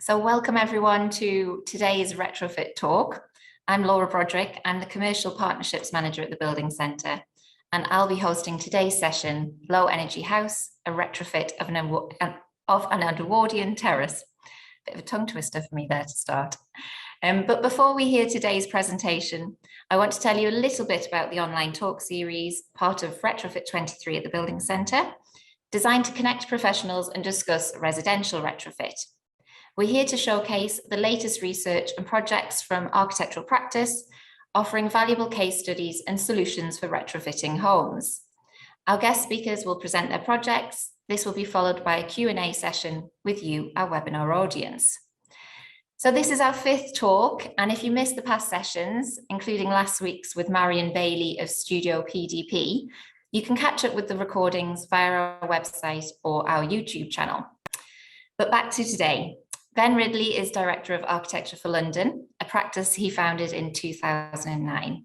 So welcome everyone to today's retrofit talk. I'm Laura Broderick. I'm the Commercial Partnerships Manager at the Building Centre, and I'll be hosting today's session, Low Energy House, a retrofit of an Edwardian terrace. Bit of a tongue twister for me there to start. But before we hear today's presentation, I want to tell you a little bit about the online talk series, part of Retrofit 23 at the Building Centre, designed to connect professionals and discuss residential retrofit. We're here to showcase the latest research and projects from architectural practice, offering valuable case studies and solutions for retrofitting homes. Our guest speakers will present their projects. This will be followed by a Q&A session with you, our webinar audience. So this is our fifth talk, and if you missed the past sessions, including last week's with Marion Bailey of Studio PDP, you can catch up with the recordings via our website or our YouTube channel. But back to today. Ben Ridley is Director of Architecture for London, a practice he founded in 2009.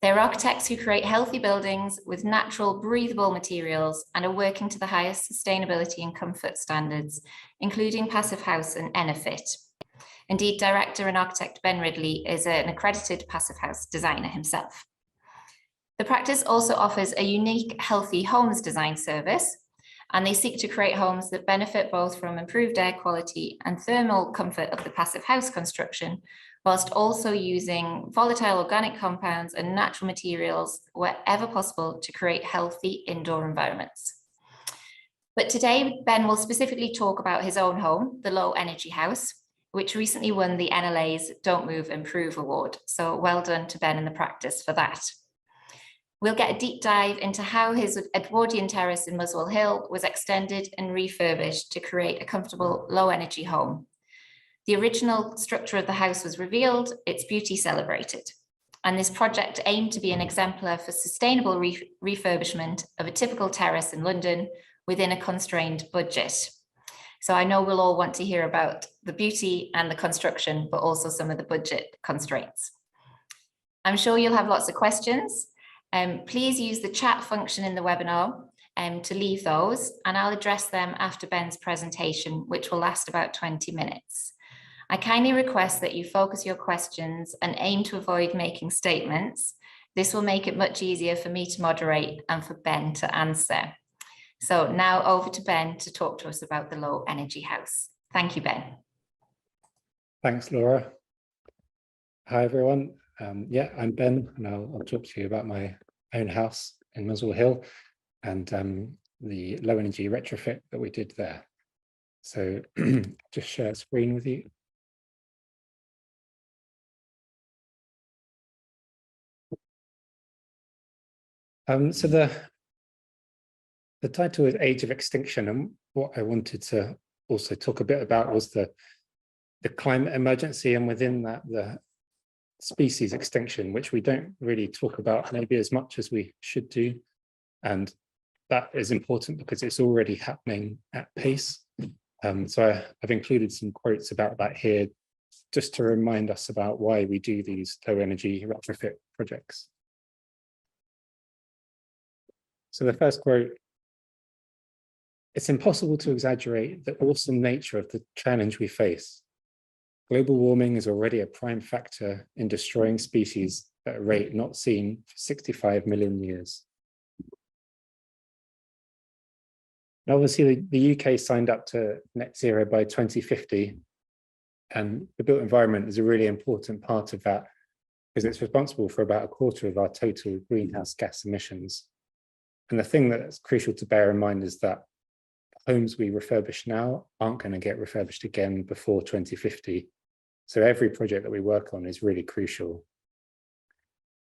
They're architects who create healthy buildings with natural, breathable materials and are working to the highest sustainability and comfort standards, including Passivhaus EnerPHit. Indeed, Director and Architect Ben Ridley is an accredited Passivhaus designer himself. The practice also offers a unique healthy homes design service, and they seek to create homes that benefit both from improved air quality and thermal comfort of the passive house construction, whilst also using volatile organic compounds and natural materials wherever possible to create healthy indoor environments. But today, Ben will specifically talk about his own home, the Low Energy House, which recently won the NLA's Don't Move, Improve award. So well done to Ben and the practice for that. We'll get a deep dive into how his Edwardian terrace in Muswell Hill was extended and refurbished to create a comfortable low energy home. The original structure of the house was revealed, its beauty celebrated. And this project aimed to be an exemplar for sustainable refurbishment of a typical terrace in London within a constrained budget. So I know we'll all want to hear about the beauty and the construction, but also some of the budget constraints. I'm sure you'll have lots of questions. Please use the chat function in the webinar to leave those, and I'll address them after Ben's presentation, which will last about 20 minutes. I kindly request that you focus your questions and aim to avoid making statements. This will make it much easier for me to moderate and for Ben to answer. So now over to Ben to talk to us about the Low Energy House. Thank you, Ben. Thanks, Laura. Hi, everyone. Yeah, I'm Ben, and I'll talk to you about my own house in Muswell Hill and the low energy retrofit that we did there. So just share a screen with you. So the title is Age of Extinction, and what I wanted to also talk a bit about was the climate emergency, and within that the species extinction, which we don't really talk about maybe as much as we should do. And that is important because it's already happening at pace. So I've included some quotes about that here, just to remind us about why we do these low energy retrofit projects. So the first quote: "It's impossible to exaggerate the awesome nature of the challenge we face. Global warming is already a prime factor in destroying species at a rate not seen for 65 million years." And obviously, the UK signed up to net zero by 2050, and the built environment is a really important part of that because it's responsible for about a quarter of our total greenhouse gas emissions. And the thing that's crucial to bear in mind is that homes we refurbish now aren't going to get refurbished again before 2050. So every project that we work on is really crucial.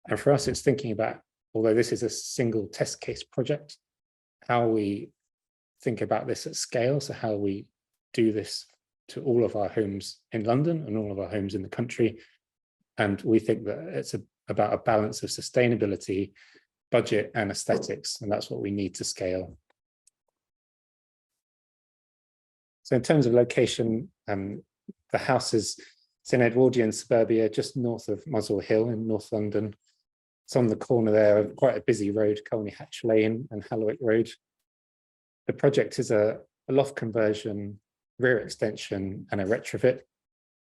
And for us, it's thinking about, although this is a single test case project, how we think about this at scale. So how we do this to all of our homes in London and all of our homes in the country. And we think that it's about a balance of sustainability, budget and aesthetics. And that's what we need to scale. So in terms of location, the house is in Edwardian suburbia, just north of Muswell Hill in North London. It's on the corner there of quite a busy road, Colney Hatch Lane and Hallowick Road. The project is a loft conversion rear extension and a retrofit.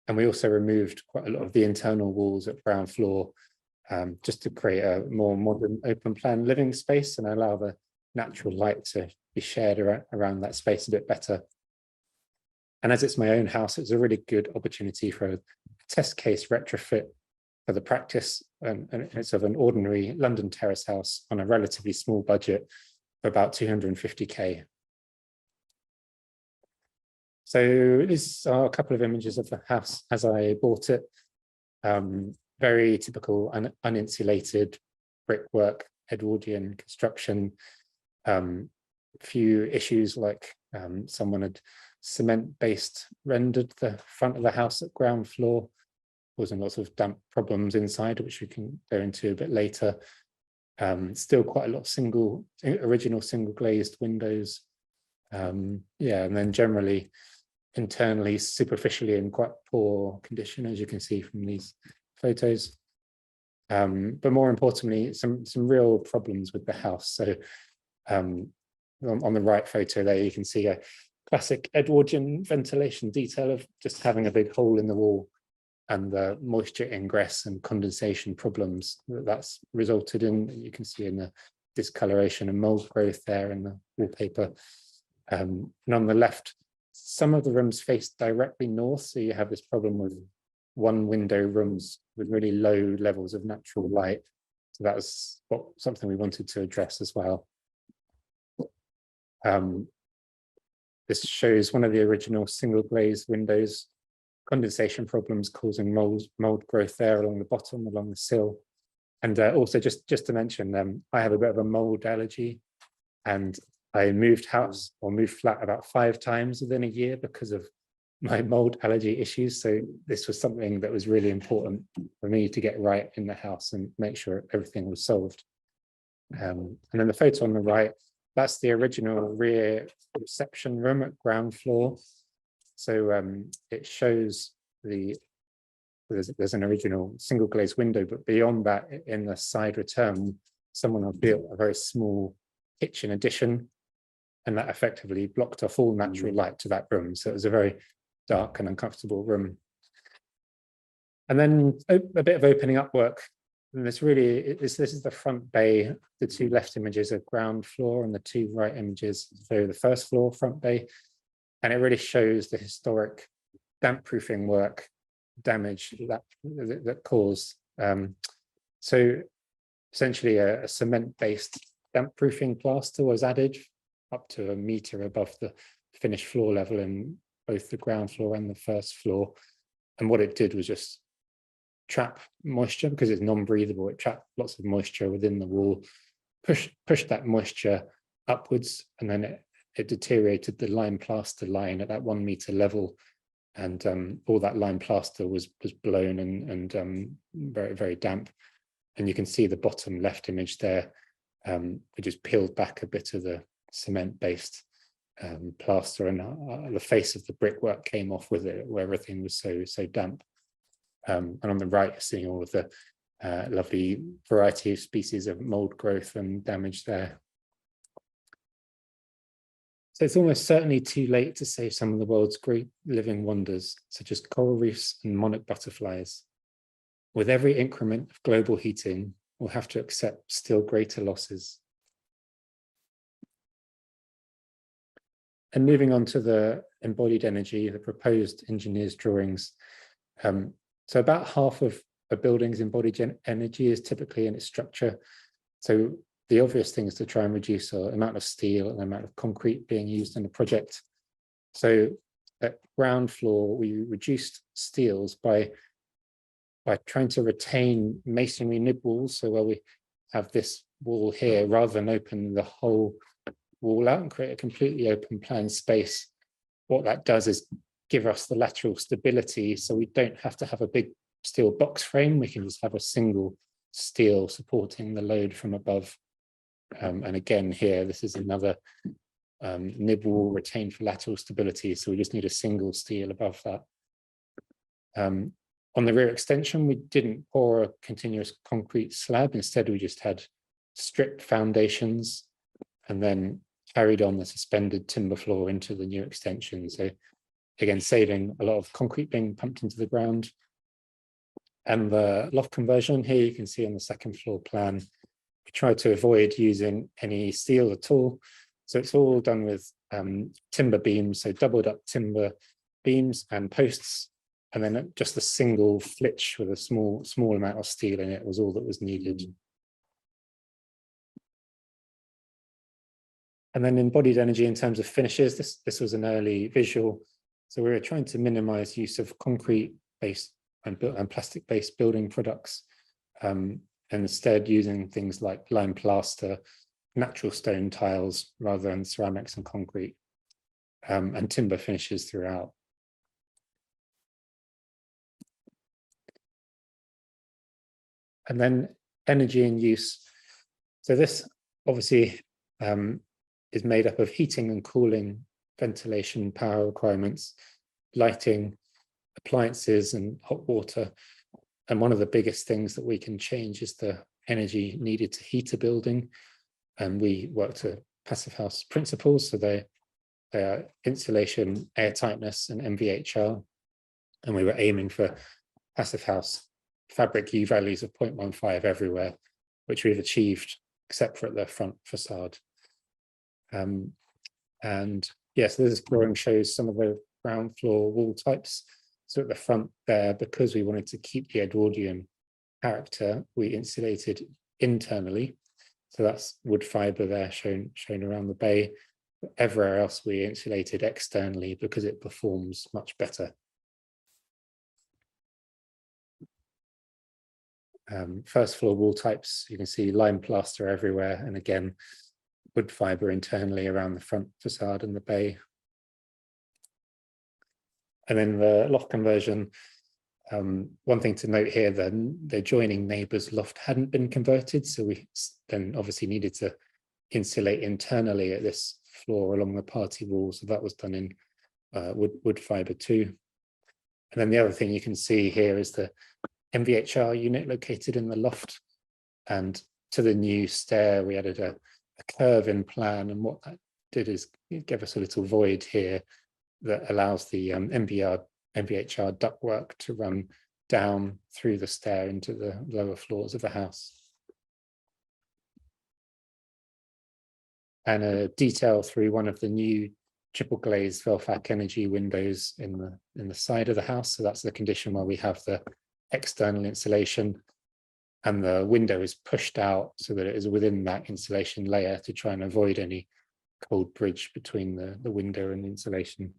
And we also removed quite a lot of the internal walls at ground floor, just to create a more modern open plan living space and allow the natural light to be shared around that space a bit better. And as it's my own house, it's a really good opportunity for a test case retrofit for the practice. And it's of an ordinary London terrace house on a relatively small budget for about 250k. So these are a couple of images of the house as I bought it. Very typical uninsulated brickwork, Edwardian construction. Few issues like someone had cement-based rendered the front of the house at ground floor, causing lots of damp problems inside, which we can go into a bit later. Still quite a lot of original single glazed windows. Yeah, and then generally internally, superficially in quite poor condition, as you can see from these photos. But more importantly, some real problems with the house. So on the right photo there, you can see a classic Edwardian ventilation detail of just having a big hole in the wall and the moisture ingress and condensation problems that's resulted in. You can see in the discoloration and mold growth there in the wallpaper. And on the left, some of the rooms face directly north, so you have this problem with one window rooms with really low levels of natural light. So that was something we wanted to address as well. This shows one of the original single glazed windows, condensation problems causing mold growth there along the bottom, along the sill. And also just to mention, I have a bit of a mold allergy, and I moved flat about 5 times within a year because of my mold allergy issues. So this was something that was really important for me to get right in the house and make sure everything was solved. And then the photo on the right, that's the original rear reception room at ground floor. So it shows there's an original single glazed window, but beyond that, in the side return, someone had built a very small kitchen addition, and that effectively blocked off all natural light to that room. So it was a very dark and uncomfortable room. And then a bit of opening up work. And this is the front bay. The 2 left images are ground floor and the 2 right images, so the first floor front bay. And it really shows the historic damp proofing work damage that caused. So essentially a cement-based damp proofing plaster was added up to 1 meter above the finished floor level in both the ground floor and the first floor. And what it did was just trap moisture, because it's non-breathable. It trapped lots of moisture within the wall, pushed that moisture upwards, and then it deteriorated the lime plaster line at that 1 meter level. And all that lime plaster was blown and very, very damp. And you can see the bottom left image there. We just peeled back a bit of the cement-based plaster, and the face of the brickwork came off with it, where everything was so damp. And on the right, you're seeing all of the lovely variety of species of mold growth and damage there. So it's almost certainly too late to save some of the world's great living wonders, such as coral reefs and monarch butterflies. With every increment of global heating, we'll have to accept still greater losses. And moving on to the embodied energy, the proposed engineer's drawings. So about half of a building's embodied energy is typically in its structure. So the obvious thing is to try and reduce the amount of steel and the amount of concrete being used in the project. So at ground floor, we reduced steels by trying to retain masonry nib walls. So where we have this wall here, rather than open the whole wall out and create a completely open plan space, what that does is give us the lateral stability, so we don't have to have a big steel box frame. We can just have a single steel supporting the load from above. And again here, this is another nib wall retained for lateral stability, so we just need a single steel above that. On the rear extension, we didn't pour a continuous concrete slab. Instead, we just had stripped foundations and then carried on the suspended timber floor into the new extension. So again, saving a lot of concrete being pumped into the ground. And the loft conversion here, you can see on the second floor plan, we try to avoid using any steel at all. So it's all done with timber beams, so doubled up timber beams and posts, and then just a single flitch with a small amount of steel in it was all that was needed. And then embodied energy in terms of finishes, this was an early visual. So we were trying to minimize use of concrete-based and plastic-based building products, and instead using things like lime plaster, natural stone tiles rather than ceramics and concrete, and timber finishes throughout. And then energy in use. So this obviously is made up of heating and cooling, ventilation, power requirements, lighting, appliances, and hot water. And one of the biggest things that we can change is the energy needed to heat a building. And we work to Passivhaus principles, so they are insulation, air tightness, and MVHR. And we were aiming for Passivhaus fabric U values of 0.15 everywhere, which we've achieved, except for at the front facade. And yes, this drawing shows some of the ground floor wall types. So at the front there, because we wanted to keep the Edwardian character, we insulated internally. So that's wood fiber there shown around the bay. But everywhere else we insulated externally because it performs much better. First floor wall types, you can see lime plaster everywhere, and again, wood fiber internally around the front facade and the bay. And then the loft conversion, one thing to note here, the adjoining neighbour's loft hadn't been converted, so we then obviously needed to insulate internally at this floor along the party wall, so that was done in wood fibre too. And then the other thing you can see here is the MVHR unit located in the loft, and to the new stair we added a curve in plan, and what that did is it gave us a little void here that allows the MVHR ductwork to run down through the stair into the lower floors of the house. And a detail through one of the new triple glazed Velfac Energy windows in the side of the house. So that's the condition where we have the external insulation and the window is pushed out so that it is within that insulation layer to try and avoid any cold bridge between the window and the insulation.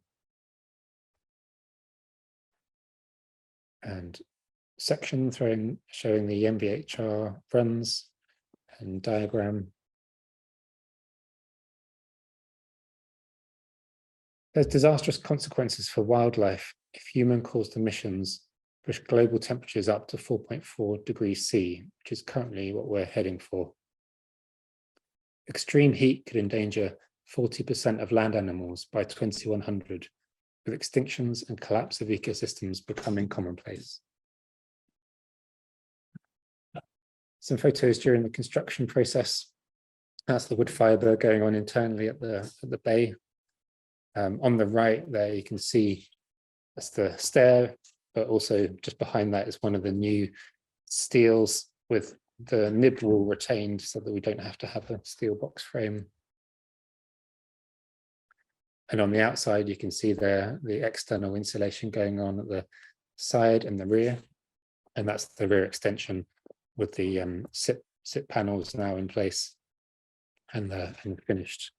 And section showing the MVHR runs and diagram. There's disastrous consequences for wildlife if human-caused emissions push global temperatures up to 4.4 degrees C, which is currently what we're heading for. Extreme heat could endanger 40% of land animals by 2100, with extinctions and collapse of ecosystems becoming commonplace. Some photos during the construction process. That's the wood fibre going on internally at the bay. On the right there, you can see that's the stair, but also just behind that is one of the new steels with the nib wall retained so that we don't have to have a steel box frame. And on the outside, you can see there the external insulation going on at the side and the rear. And that's the rear extension with the SIP panels now in place and the finished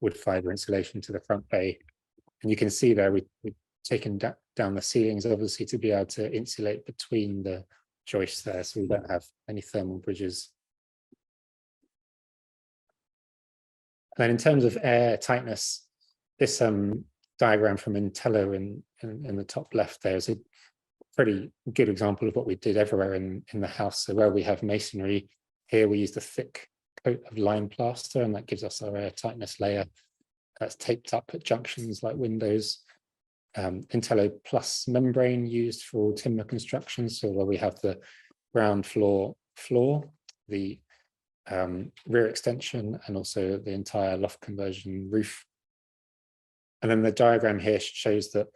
wood fibre insulation to the front bay. And you can see there we've taken down the ceilings, obviously, to be able to insulate between the joists there so we don't have any thermal bridges. And then in terms of air tightness, this diagram from Intello in the top left there is a pretty good example of what we did everywhere in the house. So where we have masonry, here we used a thick coat of lime plaster, and that gives us our air tightness layer that's taped up at junctions like windows. Intello Plus membrane used for timber construction, so where we have the ground floor, the rear extension, and also the entire loft conversion roof. And then the diagram here shows that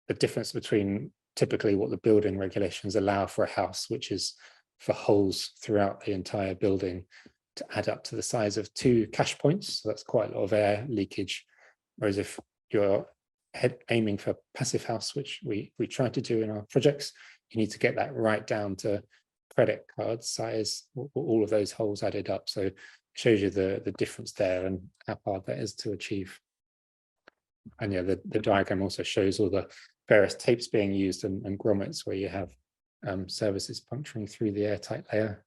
the difference between typically what the building regulations allow for a house, which is for holes throughout the entire building to add up to the size of 2 cash points. So that's quite a lot of air leakage. Whereas if you're aiming for passive house, which we try to do in our projects, you need to get that right down to credit card size, all of those holes added up. So it shows you the difference there and how hard that is to achieve. And yeah, the diagram also shows all the various tapes being used and grommets where you have services puncturing through the airtight layer.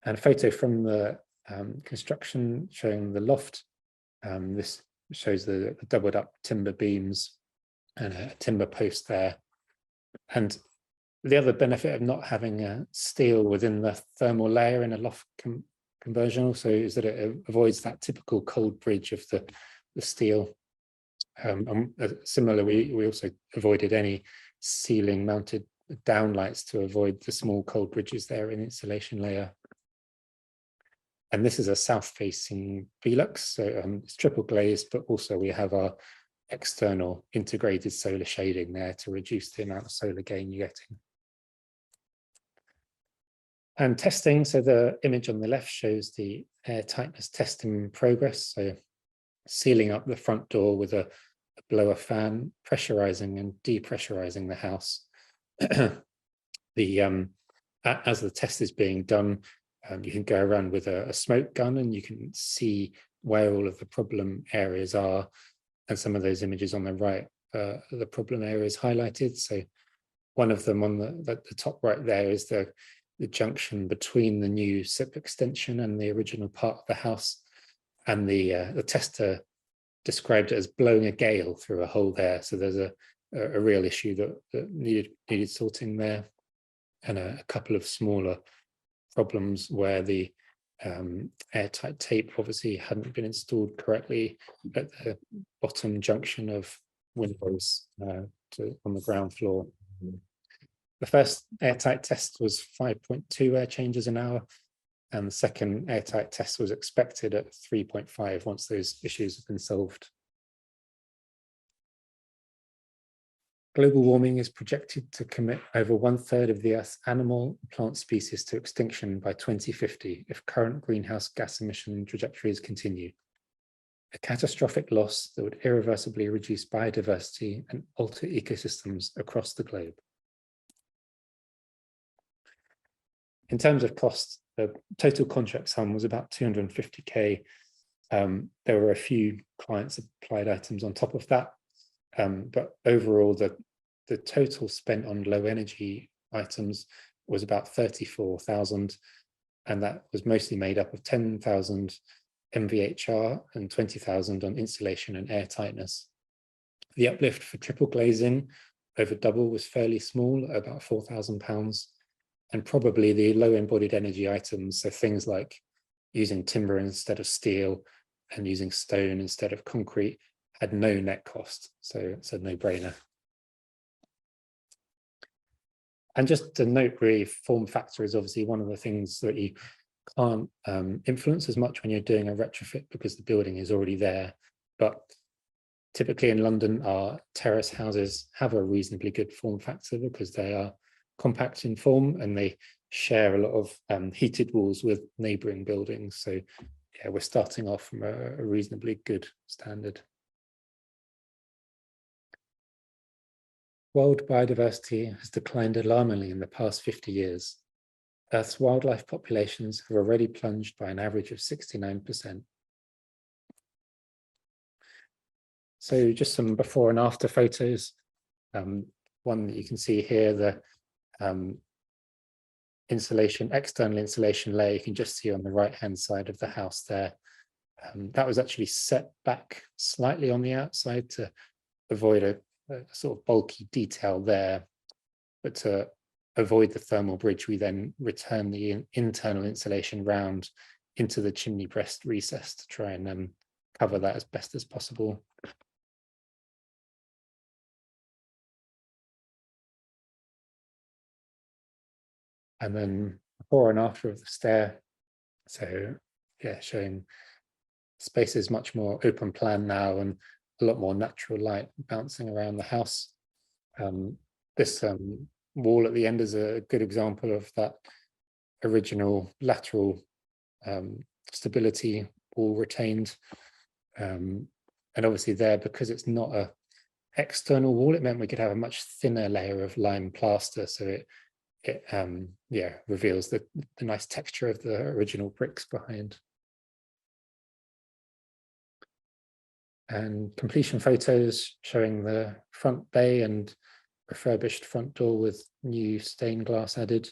And a photo from the construction showing the loft. This shows the doubled up timber beams and a timber post there. And the other benefit of not having steel within the thermal layer in a loft conversion also is that it avoids that typical cold bridge of the steel. Similarly, we also avoided any ceiling mounted downlights to avoid the small cold bridges there in insulation layer. And this is a south-facing Velux, so it's triple glazed, but also we have our external integrated solar shading there to reduce the amount of solar gain you're getting. And testing, so the image on the left shows the air tightness test in progress. So sealing up the front door with a blower fan, pressurizing and depressurizing the house. As the test is being done, you can go around with a smoke gun and you can see where all of the problem areas are. And some of those images on the right, the problem areas highlighted. So one of them on the top right there is the junction between the new SIP extension and the original part of the house. And the tester described it as blowing a gale through a hole there. So there's a real issue that needed sorting there, and a couple of smaller problems where the airtight tape obviously hadn't been installed correctly at the bottom junction of windows on the ground floor. The first airtight test was 5.2 air changes an hour, and the second airtight test was expected at 3.5 once those issues have been solved. Global warming is projected to commit over 1/3 of the Earth's animal and plant species to extinction by 2050 if current greenhouse gas emission trajectories continue. A catastrophic loss that would irreversibly reduce biodiversity and alter ecosystems across the globe. In terms of cost, the total contract sum was about 250k. There were a few clients applied items on top of that. But overall, the total spent on low energy items was about 34,000, and that was mostly made up of 10,000 MVHR and 20,000 on insulation and air tightness. The uplift for triple glazing over double was fairly small, about £4,000, and probably the low embodied energy items, so things like using timber instead of steel and using stone instead of concrete, had no net cost, so it's a no-brainer. And just to note, really, form factor is obviously one of the things that you can't influence as much when you're doing a retrofit because the building is already there. But typically in London, our terrace houses have a reasonably good form factor because they are compact in form and they share a lot of heated walls with neighbouring buildings. So yeah, we're starting off from a reasonably good standard. World biodiversity has declined alarmingly in the past 50 years. Earth's wildlife populations have already plunged by an average of 69%. So just some before and after photos. One that you can see here, the external insulation layer, you can just see on the right-hand side of the house there. That was actually set back slightly on the outside to avoid a sort of bulky detail there, but to avoid the thermal bridge, we then return the internal insulation round into the chimney breast recess to try and cover that as best as possible. And then before and after of the stair. So yeah, showing space is much more open plan now, and a lot more natural light bouncing around the house. This wall at the end is a good example of that original lateral stability wall retained. And obviously there, because it's not a external wall, it meant we could have a much thinner layer of lime plaster, so it reveals the nice texture of the original bricks behind. And completion photos showing the front bay and refurbished front door with new stained glass added.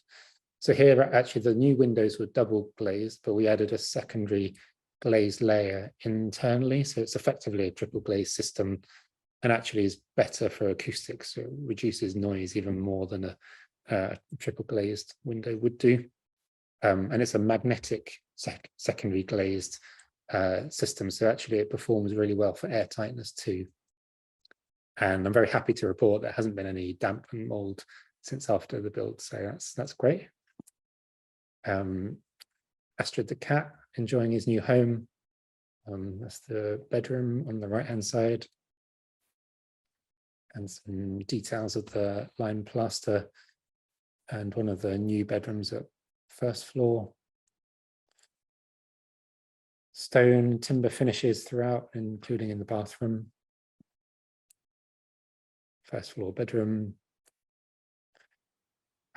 So here, actually, the new windows were double glazed, but we added a secondary glazed layer internally. So it's effectively a triple glazed system, and actually is better for acoustics. So it reduces noise even more than a triple glazed window would do. And it's a magnetic secondary glazed system. So actually it performs really well for air tightness too. And I'm very happy to report there hasn't been any damp and mold since after the build. So that's great. Astrid the cat enjoying his new home. That's the bedroom on the right-hand side. And some details of the lime plaster and one of the new bedrooms at first floor. Stone timber finishes throughout, including in the bathroom. First floor bedroom.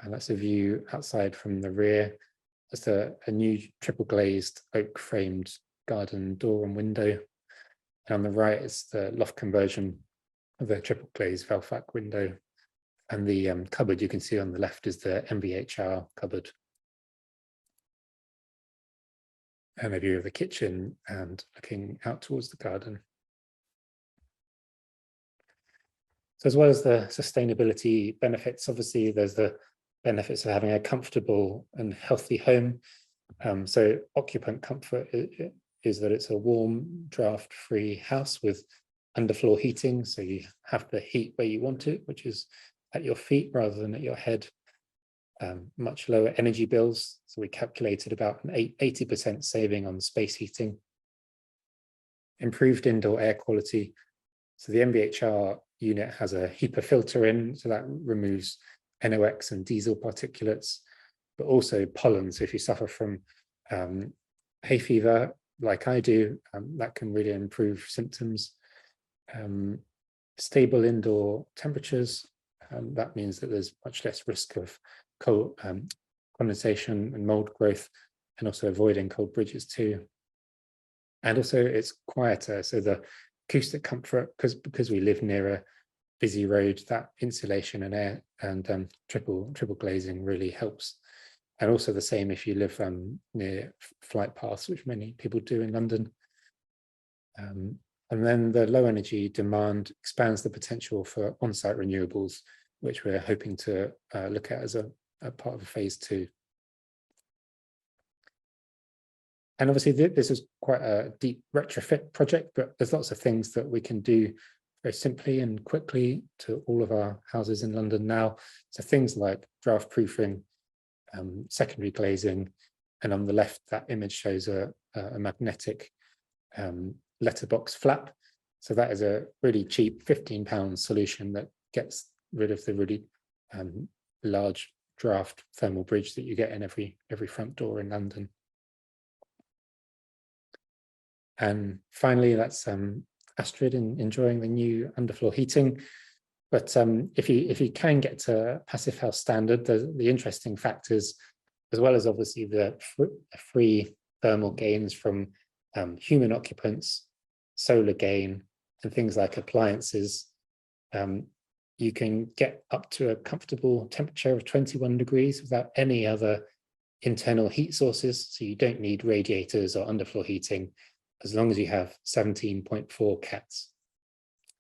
And that's a view outside from the rear. That's a new triple glazed oak framed garden door and window. And on the right is the loft conversion of the triple glazed Velfac window. And the cupboard you can see on the left is the MVHR cupboard. And a view of the kitchen and looking out towards the garden. So as well as the sustainability benefits, obviously there's the benefits of having a comfortable and healthy home. So occupant comfort is that it's a warm, draft-free house with underfloor heating. So you have the heat where you want it, which is at your feet rather than at your head. Much lower energy bills. So we calculated about an 80% saving on space heating. Improved indoor air quality. So the MVHR unit has a HEPA filter in, so that removes NOx and diesel particulates, but also pollen. So if you suffer from hay fever, like I do, that can really improve symptoms. Stable indoor temperatures. That means that there's much less risk of cold condensation and mold growth, and also avoiding cold bridges too. And also it's quieter, so the acoustic comfort, because we live near a busy road, that insulation and air and triple glazing really helps. And also the same if you live near flight paths, which many people do in London. And then the low energy demand expands the potential for on-site renewables, which we're hoping to look at as a part of phase 2. And obviously this is quite a deep retrofit project, but there's lots of things that we can do very simply and quickly to all of our houses in London now. So things like draft proofing, secondary glazing, and on the left, that image shows a magnetic letterbox flap. So that is a really cheap £15 solution that gets rid of the really large draft thermal bridge that you get in every front door in London. And finally, that's Astrid enjoying the new underfloor heating. But if you can get to Passivhaus standard, the interesting factors, as well as obviously the free thermal gains from human occupants, solar gain, and things like appliances, you can get up to a comfortable temperature of 21 degrees without any other internal heat sources. So you don't need radiators or underfloor heating, as long as you have 17.4 cats.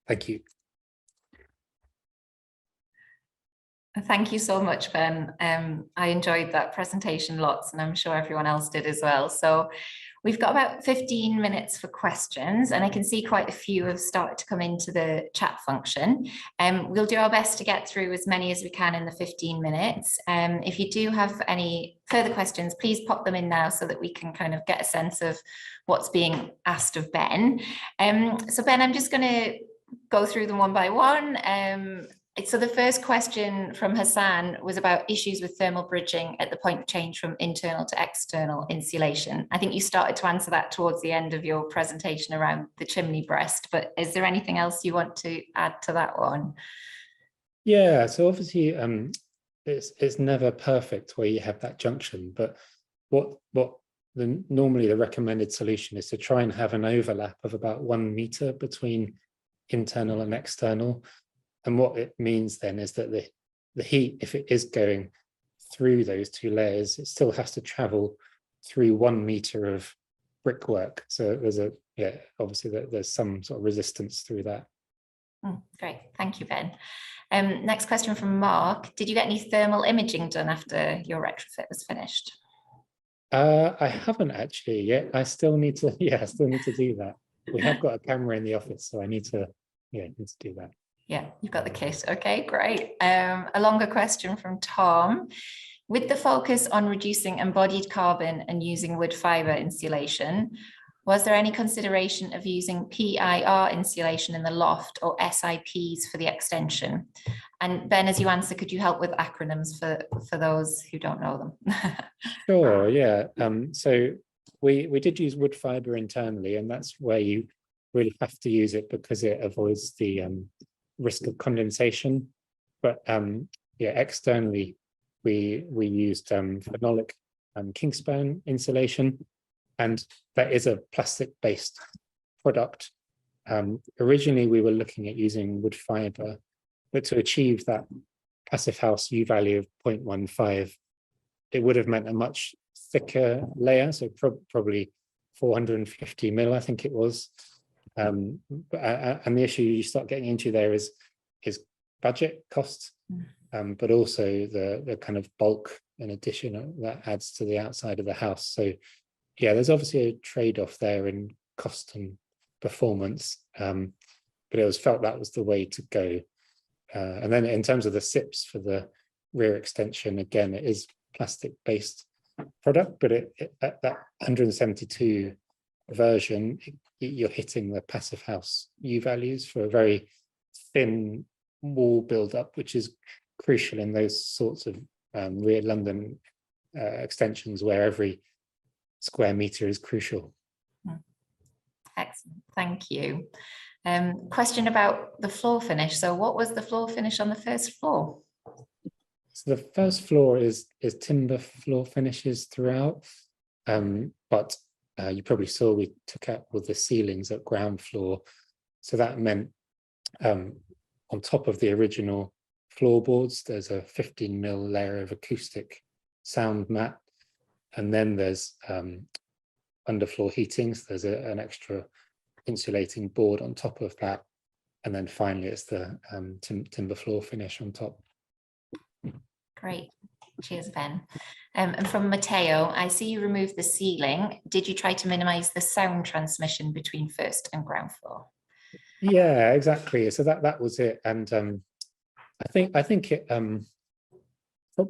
Thank you. Thank you so much, Ben. I enjoyed that presentation lots, and I'm sure everyone else did as well. So We've got about 15 minutes for questions, and I can see quite a few have started to come into the chat function. We'll do our best to get through as many as we can in the 15 minutes. If you do have any further questions, please pop them in now so that we can kind of get a sense of what's being asked of Ben. So Ben, I'm just going to go through them one by one. So the first question from Hassan was about issues with thermal bridging at the point of change from internal to external insulation. I think you started to answer that towards the end of your presentation around the chimney breast, but is there anything else you want to add to that one? Yeah, so obviously it's never perfect where you have that junction, but normally the recommended solution is to try and have an overlap of about 1 meter between internal and external. And what it means then is that the heat, if it is going through those two layers, it still has to travel through 1 meter of brickwork. So there's obviously there's some sort of resistance through that. Great, thank you, Ben. Next question from Mark. Did you get any thermal imaging done after your retrofit was finished? I haven't actually yet. I still need to, I still need to do that. We have got a camera in the office, so I need to do that. Yeah, you've got the kit. Okay, great. A longer question from Tom. With the focus on reducing embodied carbon and using wood fiber insulation, was there any consideration of using PIR insulation in the loft or SIPs for the extension? And Ben, as you answer, could you help with acronyms for those who don't know them? Sure, yeah. So we did use wood fiber internally, and that's where you really have to use it because it avoids the risk of condensation. But externally we used phenolic Kingspan insulation, and that is a plastic based product. Originally we were looking at using wood fiber, but to achieve that Passivhaus U value of 0.15, it would have meant a much thicker layer, so probably 450 mil, I think it was. And the issue you start getting into there is budget cost, but also the kind of bulk in addition that adds to the outside of the house. So yeah, there's obviously a trade-off there in cost and performance, but it was felt that was the way to go. And then in terms of the SIPs for the rear extension, again, it is plastic-based product, but at that 172 version, you're hitting the Passivhaus U values for a very thin wall build-up, which is crucial in those sorts of rear London extensions where every square meter is crucial. Excellent, thank you. Question about the floor finish. So what was the floor finish on the first floor? So the first floor is timber floor finishes throughout, but you probably saw we took out all the ceilings at ground floor. So that meant on top of the original floorboards, there's a 15 mil layer of acoustic sound mat. And then there's underfloor heating. So there's an extra insulating board on top of that. And then finally, it's the timber floor finish on top. Great. Cheers, Ben. And from Matteo, I see you removed the ceiling. Did you try to minimize the sound transmission between first and ground floor? Yeah, exactly. So that was it. And I think it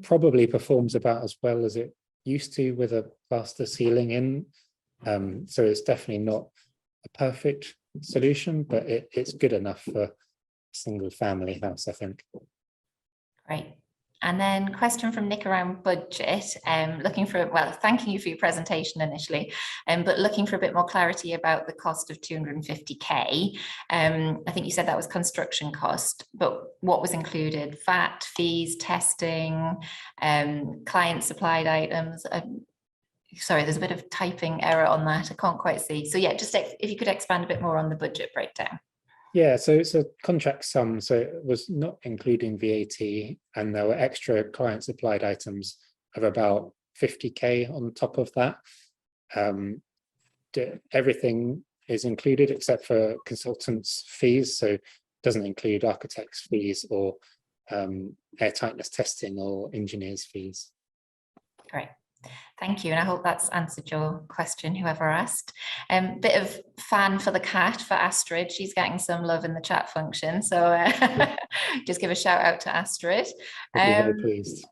probably performs about as well as it used to with a plaster ceiling in. So it's definitely not a perfect solution, but it's good enough for a single family house, I think. Great. And then question from Nick around budget, looking for, well, thanking you for your presentation initially, but looking for a bit more clarity about the cost of 250K. I think you said that was construction cost, but what was included? VAT, fees, testing, client supplied items? Sorry, there's a bit of typing error on that. I can't quite see. So yeah, just if you could expand a bit more on the budget breakdown. Yeah, so it's a contract sum, so it was not including VAT, and there were extra client supplied items of about 50K on top of that. Everything is included except for consultants' fees, so it doesn't include architects' fees or air tightness testing or engineers' fees. Great, Thank you, and I hope that's answered your question, whoever asked. Bit of fan for the cat, for Astrid. She's getting some love in the chat function, so just give a shout out to Astrid. I'll be very pleased.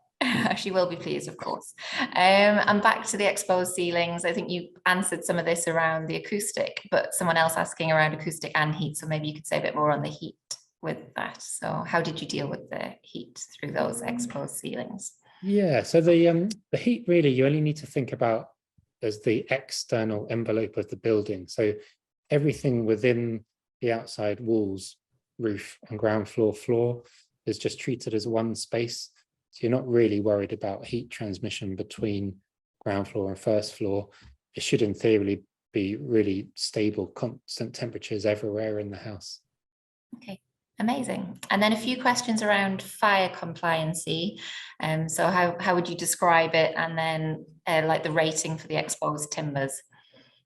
She will be pleased, of course. And back to the exposed ceilings. I think you answered some of this around the acoustic, but someone else asking around acoustic and heat, so maybe you could say a bit more on the heat with that. So how did you deal with the heat through those exposed ceilings? Yeah, so the heat, really you only need to think about as the external envelope of the building. So everything within the outside walls, roof and ground floor is just treated as one space. So you're not really worried about heat transmission between ground floor and first floor. It should in theory be really stable, constant temperatures everywhere in the house. Okay. Amazing. And then a few questions around fire compliancy. So how would you describe it? And then like the rating for the exposed timbers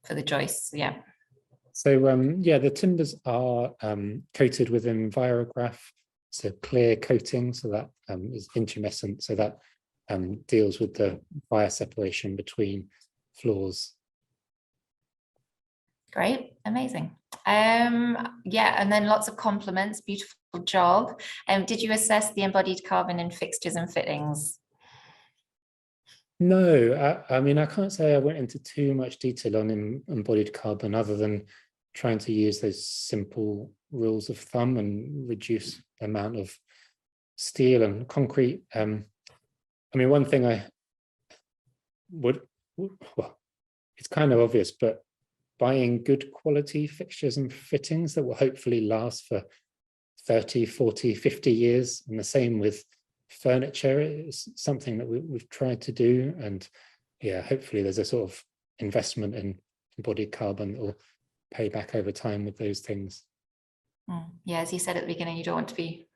for the joists. Yeah. So yeah, the timbers are coated with Envirograph. It's a clear coating, so that is intumescent, so that deals with the fire separation between floors. Great, amazing. Yeah, and then lots of compliments, beautiful job. Did you assess the embodied carbon in fixtures and fittings? No, I mean, I can't say I went into too much detail on embodied carbon other than trying to use those simple rules of thumb and reduce the amount of steel and concrete. I mean, one thing I would, well, it's kind of obvious, but buying good quality fixtures and fittings that will hopefully last for 30, 40, 50 years. And the same with furniture is something that we've tried to do. And yeah, hopefully there's a sort of investment in embodied carbon that will pay back over time with those things. Yeah, as you said at the beginning, you don't want to be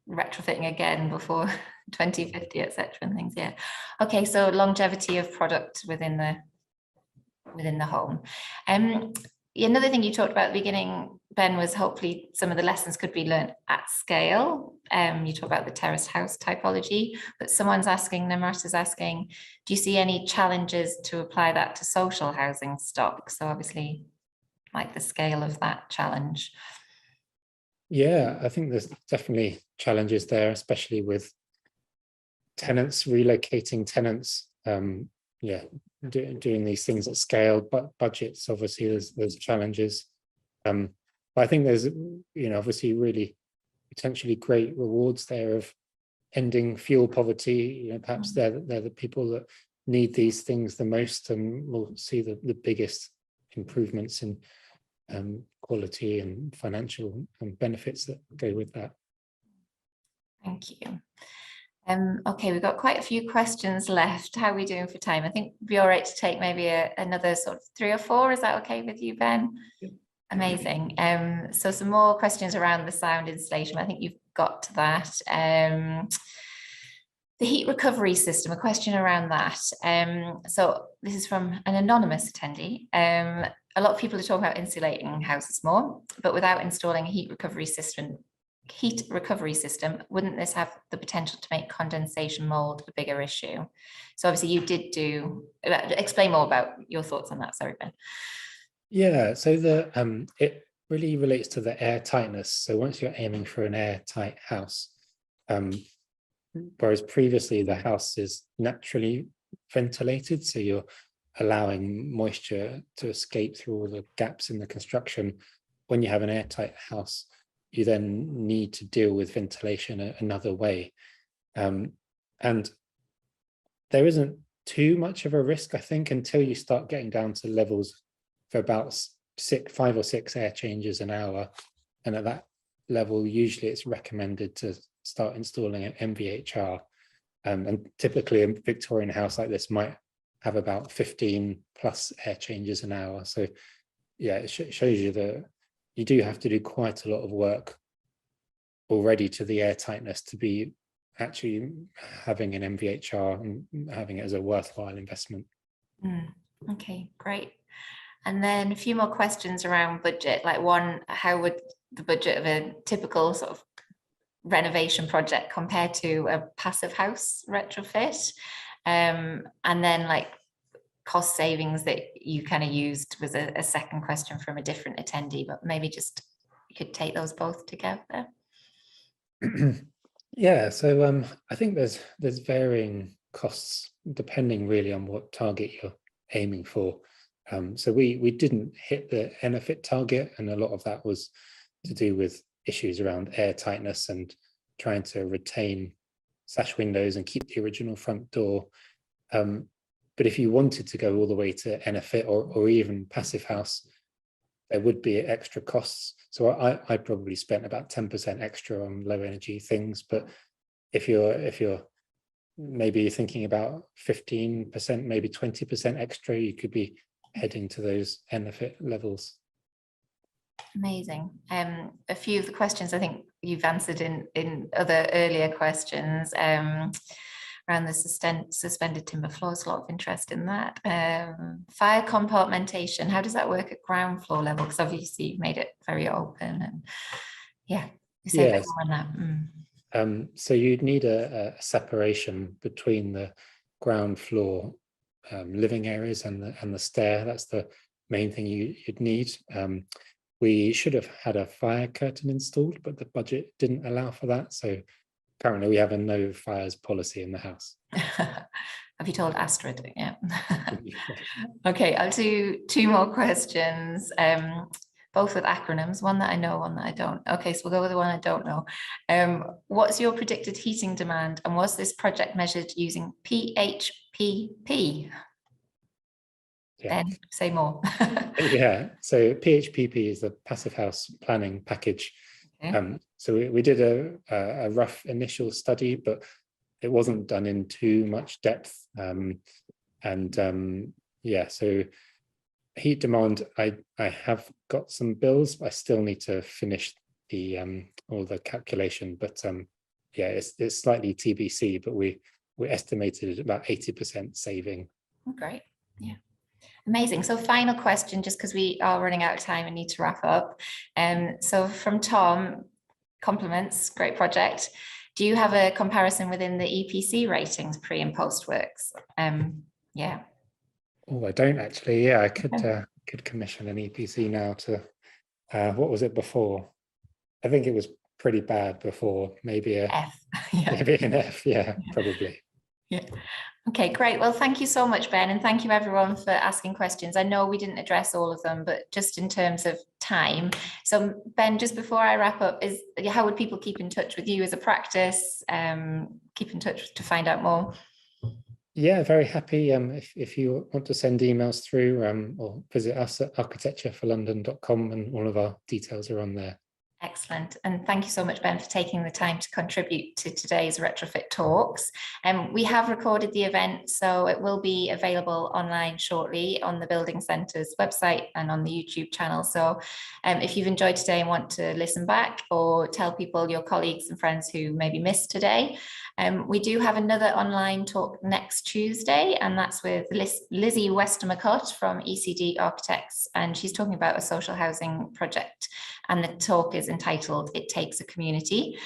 retrofitting again before 2050, etc. and things. Yeah. Okay, so longevity of product within the home. Another thing you talked about at the beginning, Ben, was hopefully some of the lessons could be learned at scale. You talk about the terraced house typology, but someone's asking, Namrata's asking, do you see any challenges to apply that to social housing stock? So obviously, like the scale of that challenge. Yeah, I think there's definitely challenges there, especially with tenants, relocating tenants. Yeah, doing these things at scale, but budgets, obviously there's challenges. But I think there's, obviously really potentially great rewards there of ending fuel poverty. Perhaps they're the people that need these things the most and will see the biggest improvements in quality and financial benefits that go with that. Thank you. Okay, we've got quite a few questions left. How are we doing for time? I think it'd be all right to take maybe another sort of 3 or 4. Is that okay with you, Ben? Yeah. Amazing. So some more questions around the sound installation. I think you've got to that. The heat recovery system, a question around that. So this is from an anonymous attendee. A lot of people are talking about insulating houses more, but without installing a heat recovery system, wouldn't this have the potential to make condensation mold a bigger issue? So obviously you did explain more about your thoughts on that. Sorry, Ben. Yeah, so it really relates to the air tightness. So once you're aiming for an airtight house, whereas previously the house is naturally ventilated, so you're allowing moisture to escape through all the gaps in the construction. When you have an airtight house, you then need to deal with ventilation another way. And there isn't too much of a risk, I think, until you start getting down to levels for about 5 or 6 air changes an hour. And at that level, usually it's recommended to start installing an MVHR. And typically a Victorian house like this might have about 15 plus air changes an hour. So yeah, it shows you that you do have to do quite a lot of work already to the air tightness to be actually having an MVHR and having it as a worthwhile investment. Okay, great. And then a few more questions around budget. Like one, how would the budget of a typical sort of renovation project compare to a passive house retrofit? And then like cost savings that you kind of used was a second question from a different attendee, but maybe just you could take those both together. Yeah, so I think there's varying costs depending really on what target you're aiming for. So we didn't hit the EnerPHit target, and a lot of that was to do with issues around air tightness and trying to retain sash windows and keep the original front door. But if you wanted to go all the way to EnerPHit or even Passivhaus, there would be extra costs. So I probably spent about 10% extra on low energy things. But if you're maybe thinking about 15%, maybe 20% extra, you could be heading to those EnerPHit levels. Amazing. A few of the questions I think you've answered in other earlier questions around the suspended timber floors. A lot of interest in that. Fire compartmentation, how does that work at ground floor level? Because obviously you've made it very open, and yeah, you say a bit more on that. So you'd need a separation between the ground floor living areas and the stair. That's the main thing you'd need. We should have had a fire curtain installed, but the budget didn't allow for that. So currently we have a no fires policy in the house. Have you told Astrid? Yeah. Okay, I'll do two more questions, both with acronyms, one that I know, one that I don't. Okay, so we'll go with the one I don't know. What's your predicted heating demand, and was this project measured using PHPP? Yeah. Then say more. Yeah, so PHPP is the Passivhaus planning package. Okay. So we did a rough initial study, but it wasn't done in too much depth. Yeah, so heat demand, I have got some bills, but I still need to finish the all the calculation. But yeah, it's slightly TBC, but we estimated about 80% saving. Oh, great. Yeah. Amazing. So final question, just because we are running out of time and need to wrap up. So from Tom, compliments, great project. Do you have a comparison within the EPC ratings pre and post works? Yeah. Oh, I don't actually. Yeah, I could commission an EPC now to, what was it before? I think it was pretty bad before, maybe a F. Yeah. Maybe an F. Yeah, probably. Yeah. Okay, great. Well, thank you so much, Ben, and thank you everyone for asking questions. I know we didn't address all of them, but just in terms of time. So Ben, just before I wrap up, how would people keep in touch with you as a practice? Keep in touch to find out more. Yeah, very happy. If you want to send emails through or visit us at architectureforlondon.com, and all of our details are on there. Excellent. And thank you so much, Ben, for taking the time to contribute to today's retrofit talks. We have recorded the event, so it will be available online shortly on the Building Centre's website and on the YouTube channel. So if you've enjoyed today and want to listen back or tell people, your colleagues and friends who maybe missed today, we do have another online talk next Tuesday, and that's with Lizzie Westermacott from ECD Architects, and she's talking about a social housing project, and the talk is entitled "It Takes a Community."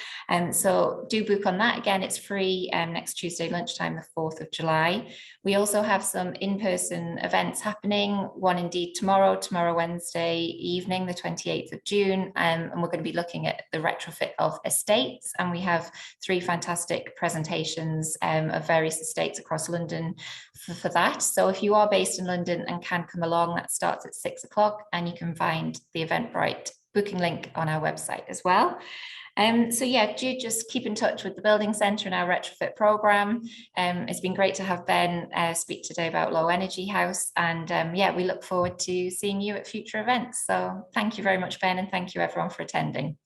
So do book on that. Again, it's free next Tuesday lunchtime, the 4th of July. We also have some in-person events happening, one indeed tomorrow Wednesday evening, the 28th of June, and we're going to be looking at the retrofit of estates, and we have 3 fantastic presentations of various estates across London for that. So if you are based in London and can come along, that starts at 6 o'clock, and you can find the Eventbrite booking link on our website as well. So yeah, do just keep in touch with the Building Centre and our retrofit programme. It's been great to have Ben speak today about Low Energy House, and yeah, we look forward to seeing you at future events. So thank you very much, Ben, and thank you everyone for attending.